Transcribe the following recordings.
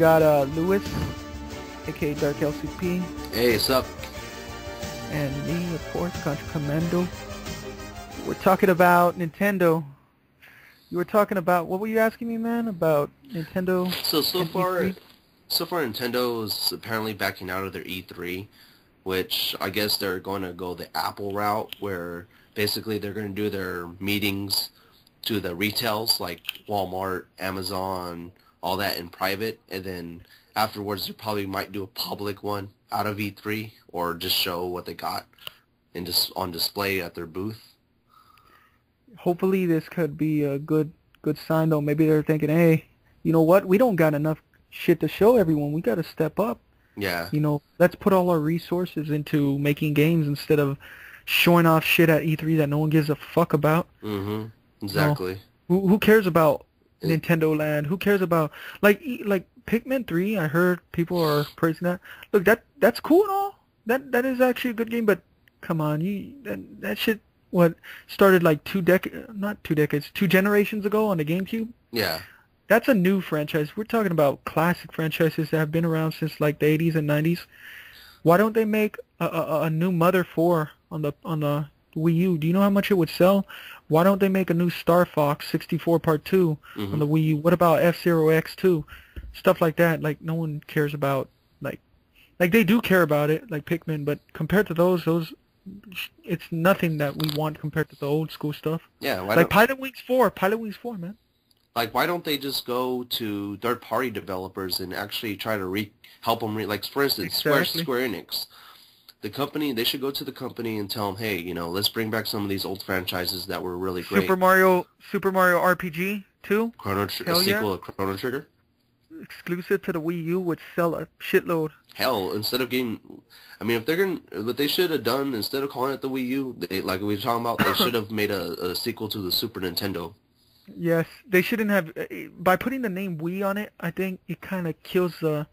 got Lewis, aka Dark LCP, Hey, what's up? and me, of course, Contra Commando. We're talking about Nintendo. You were talking about, what were you asking me, man? About Nintendo? So and far, E3? Nintendo is apparently backing out of their E3, which I guess they're going to go the Apple route, where basically they're going to do their meetings to the retails like Walmart, Amazon, all that in private, and then afterwards they probably might do a public one out of E3, or just show what they got and just on display at their booth. Hopefully this could be a good sign, though. Maybe they're thinking, hey, you know what? We don't got enough shit to show everyone. We got to step up. Yeah. You know, let's put all our resources into making games instead of showing off shit at E3 that no one gives a fuck about. Mm-hmm. Exactly. Who cares about It- Nintendo Land? Who cares about like Pikmin 3? I heard people are praising that. Look, that's cool and all. That is actually a good game, but come on, that shit what started like 2 generations ago on the GameCube. Yeah. That's a new franchise. We're talking about classic franchises that have been around since like the 80s and 90s. Why don't they make a new Mother 4 on the Wii U? Do you know how much it would sell? Why don't they make a new Star Fox 64 Part 2 on the Wii U? What about F-Zero X2? Stuff like that. Like no one cares about like they do care about it, like Pikmin, but compared to those it's nothing that we want compared to the old school stuff. Yeah. Like Pilot Wings 4, man. Like, why don't they just go to third-party developers and actually try to help them? Like, for instance, Exactly. Square Enix, the company. They should go to the company and tell them, hey, let's bring back some of these old franchises that were really great. Super Mario RPG 2, A hell yeah. sequel of Chrono Trigger. Exclusive to the Wii U, would sell a shitload. Hell, instead of getting, I mean, if they're gonna, what they should have done instead of calling it the Wii U, like we were talking about, they should have made a sequel to the Super Nintendo. Yes, they shouldn't have. By putting the name Wii on it, I think it kind of kills the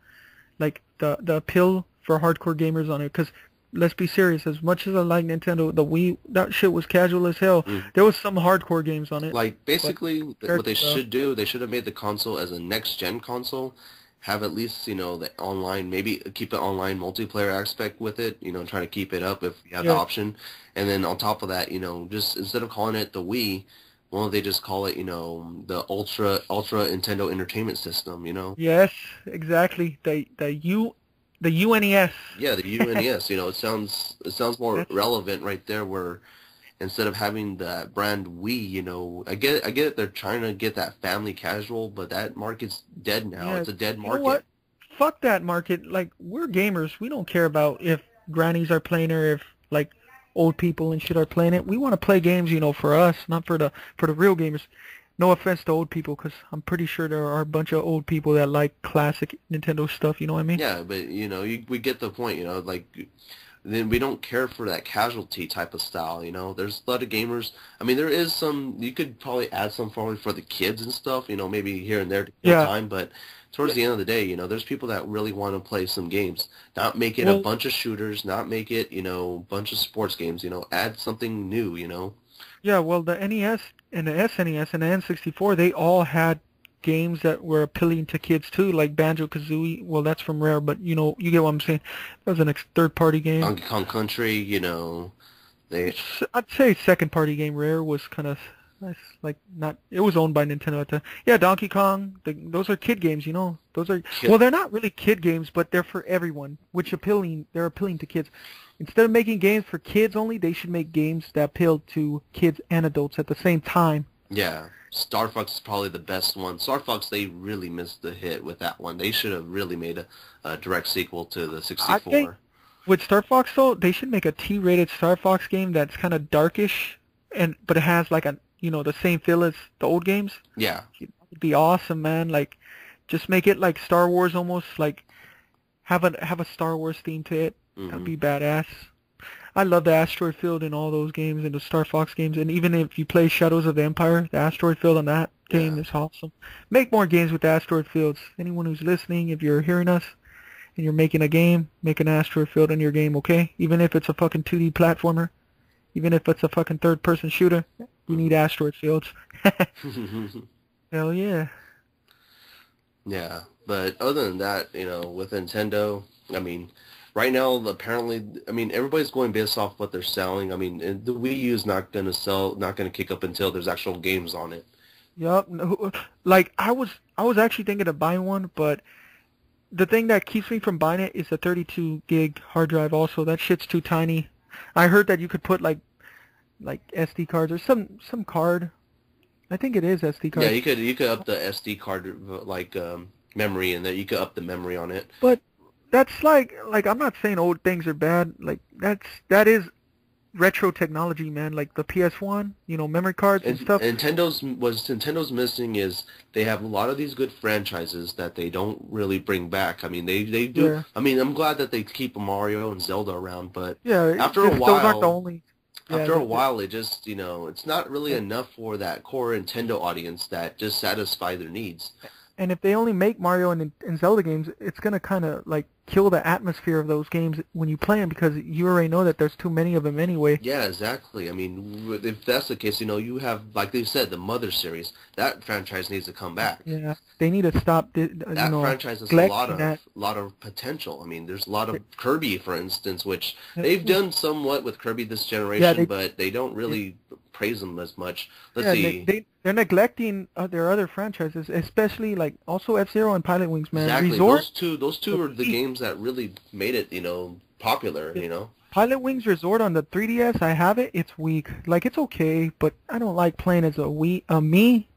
appeal for hardcore gamers on it. Because let's be serious, as much as I like Nintendo, the Wii, that shit was casual as hell. There was some hardcore games on it. Like, basically, what they to, should do, they should have made the console as a next-gen console, have at least, the online, maybe keep an online multiplayer aspect with it, try to keep it up if you have the option. And then on top of that, just instead of calling it the Wii, why don't they just call it, the Ultra Nintendo Entertainment System, Yes, exactly. The UNES. Yeah, the UNES, it sounds more relevant right there, where instead of having that brand Wii, I get it, they're trying to get that family casual, but that market's dead now. Yeah, It's a dead you know market. what? Fuck that market. Like, we're gamers. We don't care about if grannies are playing or if like old people and shit are playing it. We want to play games, for us, not for the real gamers. No offense to old people, because I'm pretty sure there are a bunch of old people that like classic Nintendo stuff. You know what I mean? Yeah, but we get the point. Like, then we don't care for that casualty type of style. There's a lot of gamers. I mean, there is some. You could probably add some probably for the kids and stuff. Maybe here and there to kill time. But towards the end of the day, there's people that really want to play some games. Not make it a bunch of shooters. Not make it a bunch of sports games. Add something new. Yeah, well, the NES and the SNES and the N64, they all had games that were appealing to kids too, like Banjo-Kazooie. Well, that's from Rare, but you get what I'm saying. That was an third-party game. Donkey Kong Country, they. I'd say second-party game. Rare was kind of like not. It was owned by Nintendo at the. Yeah, Donkey Kong. Those are kid games. Those are. Well, they're not really kid games, but they're for everyone, which they're appealing to kids. Instead of making games for kids only, they should make games that appeal to kids and adults at the same time. Yeah, Star Fox is probably the best one. Star Fox, they really missed the hit with that one. They should have really made a direct sequel to the 64. I think with Star Fox, though, they should make a T-rated Star Fox game that's kind of darkish, but it has like the same feel as the old games. Yeah. It'd be awesome, man. Like, just make it like Star Wars almost, like have a Star Wars theme to it. That'd be badass. I love the asteroid field in all those games and the Star Fox games, and even if you play Shadows of the Empire, the asteroid field on that game is awesome. Make more games with the asteroid fields. Anyone who's listening, if you're hearing us and you're making a game, make an asteroid field in your game, okay? Even if it's a fucking 2D platformer, even if it's a fucking third-person shooter, we need asteroid fields. Hell yeah. Yeah, But other than that, with Nintendo, I mean, right now apparently, I mean, everybody's going based off what they're selling. I mean, the Wii U is not going to sell, not going to kick up until there's actual games on it. Yup. No, like I was actually thinking of buying one, but the thing that keeps me from buying it is the 32 gig hard drive. Also, that shit's too tiny. I heard that you could put like SD cards or some card. I think it is SD Yeah, card. you could up the SD card like memory, and that you could up the memory on it. But that's like I'm not saying old things are bad. Like that is retro technology, man. Like the PS1, memory cards and And stuff. Nintendo missing is they have a lot of these good franchises that they don't really bring back. I mean, they do. Yeah. I mean, I'm glad that they keep Mario and Zelda around, but Yeah, after a those aren't the while, only. Yeah, after a while, it just it's not really enough for that core Nintendo audience that just satisfy their needs. and if they only make Mario and Zelda games, it's gonna kind of like kill the atmosphere of those games when you play them because you already know that there's too many of them anyway. Yeah, exactly. I mean, if that's the case, you have, like they said, the Mother series. That franchise needs to come back. Yeah, they need to stop. That franchise has neglecting that. a lot of potential. I mean, there's a lot of Kirby, for instance, which they've done somewhat with Kirby this generation, but they don't really praise them as much. Let's see. They're neglecting their other franchises, especially like also F-Zero and Pilot Wings, man. Exactly. Resort. Those two are the games that really made it, popular, Pilot Wings Resort on the 3DS, I have it. It's weak. Like it's okay, but I don't like playing as me.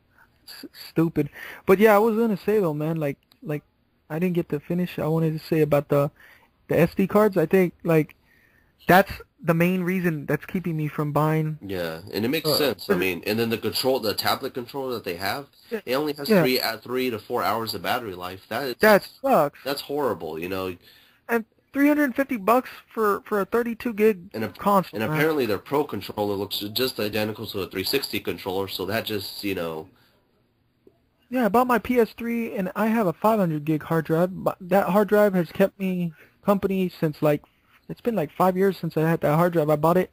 Stupid. But yeah, I was gonna say though, man. Like I didn't get to finish. I wanted to say about the SD cards. I think like that's the main reason that's keeping me from buying. Yeah, and it makes sense. I mean, and then the tablet controller that they have, it only has 3 to 4 hours of battery life. That sucks. That's horrible, And $350 for a 32 gig console. And apparently their Pro controller looks just identical to a 360 controller, so that just, Yeah, I bought my PS3 and I have a 500 gig hard drive. But that hard drive has kept me company since it's been like 5 years since I had that hard drive. I bought it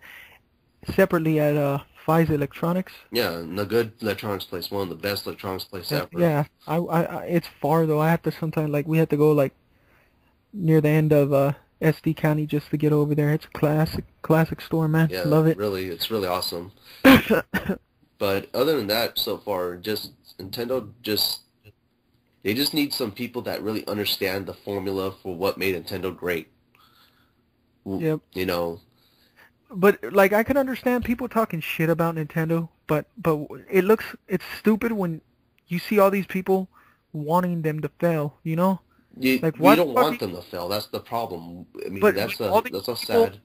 separately at Fi's Electronics. Yeah, and a good electronics place, one of the best electronics place ever. Yeah, I it's far though. I have to sometimes we have to go like near the end of SD County just to get over there. It's a classic store, man. Yeah, love it. Really, it's really awesome. But other than that, so far, just Nintendo they just need some people that really understand the formula for what made Nintendo great. Yep. But like I can understand people talking shit about Nintendo, but it's stupid when you see all these people wanting them to fail, Like we don't want them to fail. That's the problem. I mean, that's so sad.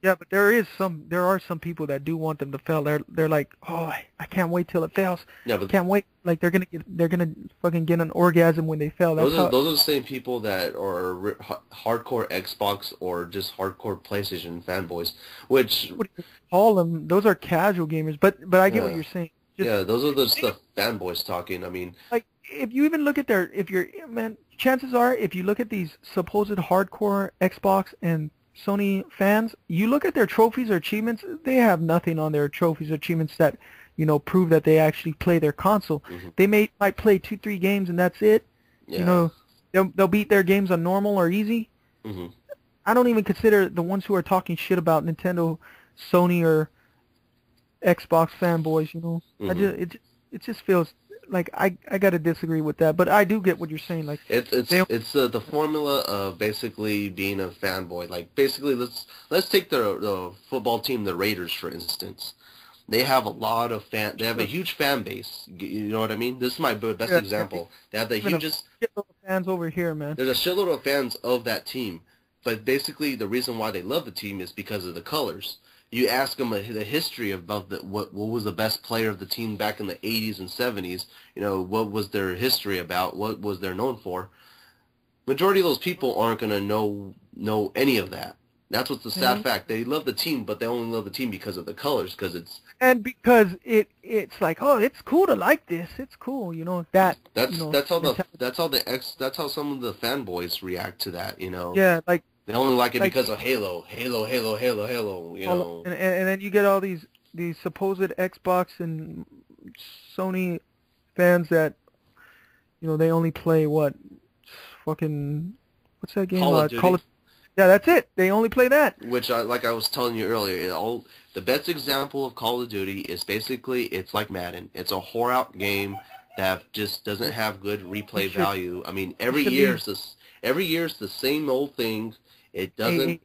Yeah, but there are some people that do want them to fail. They're like, oh, I can't wait till it fails. Yeah, but can't wait. Like they're gonna fucking get an orgasm when they fail. Those are the same people that are hardcore Xbox or just hardcore PlayStation fanboys. Which what do you call them? Those are casual gamers. But I get what you're saying. Those are the fanboys talking. I mean, like if you even look at chances are if you look at these supposed hardcore Xbox and Sony fans, you look at their trophies or achievements, they have nothing on their trophies or achievements that, prove that they actually play their console. Mm-hmm. They might play 2-3 games and that's it. Yeah. They'll beat their games on normal or easy. Mm-hmm. I don't even consider the ones who are talking shit about Nintendo, Sony, or Xbox fanboys, Mm-hmm. It just feels like I gotta disagree with that, but I do get what you're saying. Like it's the formula of basically being a fanboy. Like basically, let's take the football team, the Raiders, for instance. They have a lot of They have a huge fan base. You know what I mean? This is my best example. They have the hugest fans over here, man. There's a shitload of fans of that team, but basically the reason why they love the team is because of the colors. You ask them the history about what was the best player of the team back in the 80s and 70s, what was their history about, what was they known for. Majority of those people aren't going to know any of that. That's what's the sad fact. They love the team, but they only love the team because of the colors, because it's... And because it's like, oh, it's cool to like this. It's cool, that... That's how some of the fanboys react to that, Yeah, like... They only like it because of Halo, Halo, Halo, Halo, Halo, And then you get all these supposed Xbox and Sony fans that, they only play, fucking what's that game? Call of Duty. Yeah, that's it. They only play that. Which, like I was telling you earlier, the best example of Call of Duty is basically it's like Madden. It's a whore out game that just doesn't have good replay value. I mean, every year it's the same old thing. It doesn't.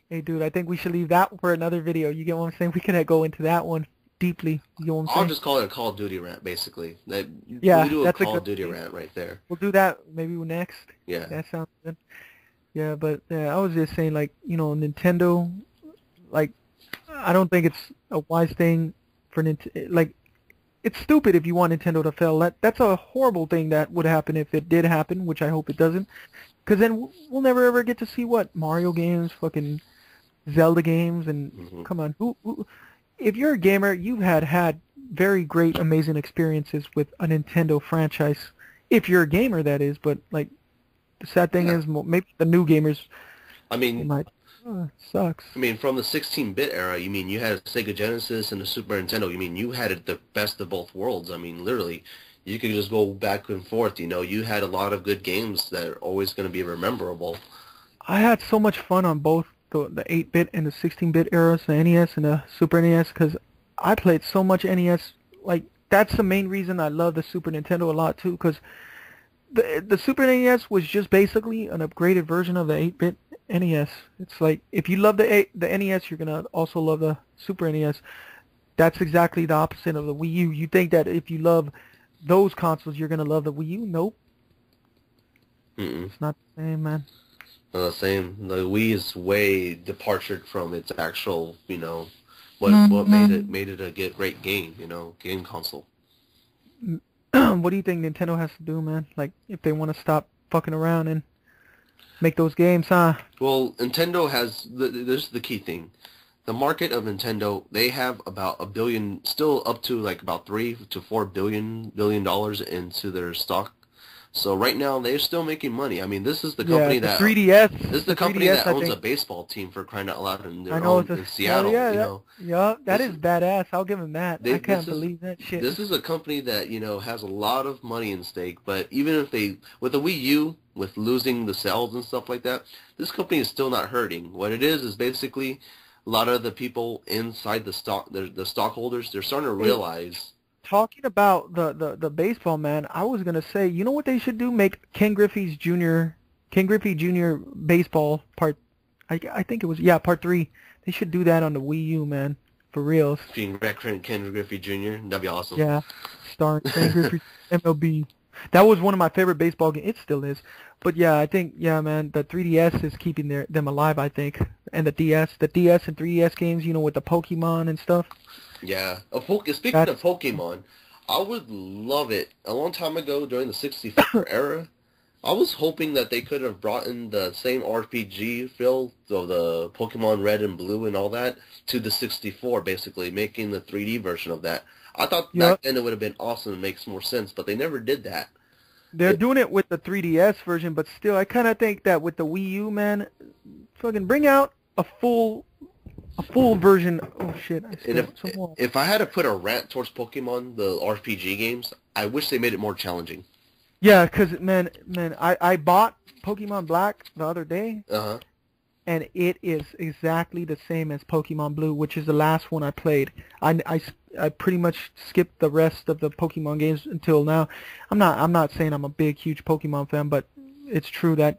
Hey, dude, I think we should leave that for another video. You get what I'm saying? We can go into that one deeply. You know what I'm saying? I'll just call it a Call of Duty rant, basically. We do a Call of Duty rant right there. We'll do that maybe next. Yeah. That sounds good. Yeah, but I was just saying, like, you know, Nintendo, like, I don't think it's a wise thing for Nintendo. Like, it's stupid if you want Nintendo to fail. That's a horrible thing that would happen if it did happen, which I hope it doesn't. Because then we'll never ever get to see what Mario games, fucking Zelda games, and come on, if you're a gamer, you've had very great, amazing experiences with a Nintendo franchise. If you're a gamer, that is. But like, the sad thing is, maybe the new gamers. I mean, it sucks. I mean, from the 16-bit era, you mean you had Sega Genesis and the Super Nintendo. You mean you had it the best of both worlds. I mean, literally, you could just go back and forth. You know, you had a lot of good games that are always going to be rememberable. I had so much fun on both the 8-bit and the 16-bit eras, the NES and the Super NES, because I played so much NES. Like, that's the main reason I love the Super Nintendo a lot too, because the Super NES was just basically an upgraded version of the 8-bit NES. It's like, if you love the NES, you're gonna also love the Super NES. That's exactly the opposite of the Wii U. You think that if you love those consoles, you're gonna love the Wii U? Nope. It's not the same, man. Not the same. The Wii is way departed from its actual, you know, what made it a great game, you know, game console. What do you think Nintendo has to do, man? Like, if they want to stop fucking around and make those games, huh? Well, Nintendo has, this is the key thing. The market of Nintendo, they have about $1 billion, still up to like about $3 to $4 billion into their stock. So right now they're still making money. I mean, this is the company that 3DS. This is the company that owns a baseball team, for crying out loud, in Seattle. That is badass. I'll give them that. I can't believe that shit. This is a company that, you know, has a lot of money in stake. But even if with the Wii U, with losing the sales and stuff like that, this company is still not hurting. What it is basically a lot of the people inside the stockholders, they're starting to realize. Talking about the baseball, man, I was gonna say, you know what they should do? Make Ken Griffey Jr. baseball part. I think it was part 3. They should do that on the Wii U, man, for reals. Being Ken Griffey Jr. That'd be awesome. Yeah, starring Ken Griffey, MLB. That was one of my favorite baseball games. It still is. But yeah, I think man, the 3DS is keeping them alive, I think, and the DS and 3DS games, you know, with the Pokemon and stuff. Yeah. Speaking of Pokemon, I would love it. A long time ago, during the 64 era, I was hoping that they could have brought in the same RPG feel of the Pokemon Red and Blue and all that to the 64, basically, making the 3D version of that. I thought back then it would have been awesome and makes more sense, but they never did that. They're doing it with the 3DS version, but still, I kind of think that with the Wii U, man, fucking bring out a full version. Oh shit! If I had to put a rant towards Pokemon, the RPG games, I wish they made it more challenging. Yeah, because man, I bought Pokemon Black the other day, and it is exactly the same as Pokemon Blue, which is the last one I played. I pretty much skipped the rest of the Pokemon games until now. I'm not saying I'm a big huge Pokemon fan, but it's true that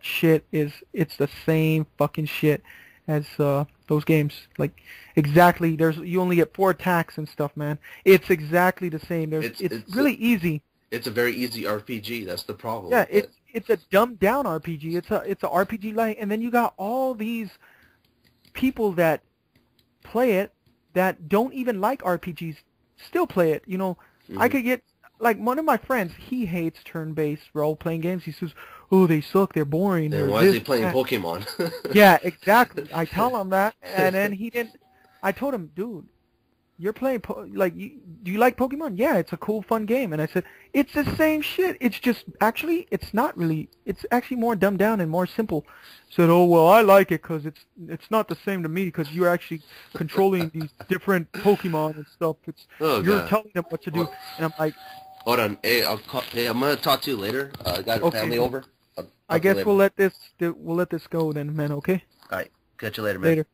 it's the same fucking shit as those games. Like, exactly, you only get 4 attacks and stuff, man. It's exactly the same. It's really easy. It's a very easy RPG. That's the problem. Yeah, it's a dumbed down RPG. It's a RPG like, and then you got all these people that play it that don't even like RPGs still play it. You know, I could get, like, one of my friends, he hates turn-based role-playing games. He says, oh, they suck, they're boring. Then why is he playing Pokemon? Yeah, exactly. I tell him that, and then he didn't. I told him, dude, you're playing, do you like Pokemon? Yeah, it's a cool, fun game. And I said, it's the same shit. It's just, actually, it's not really, it's actually more dumbed down and more simple. Said, oh, well, I like it because it's not the same to me because you're actually controlling these different Pokemon and stuff. You're telling them what to do. And I'm like, hold on. Hey, I'm going to talk to you later. I got a family over. I'll I talk to you guess later. we'll let this go then, man. Okay. All right. Catch you later, man. Later.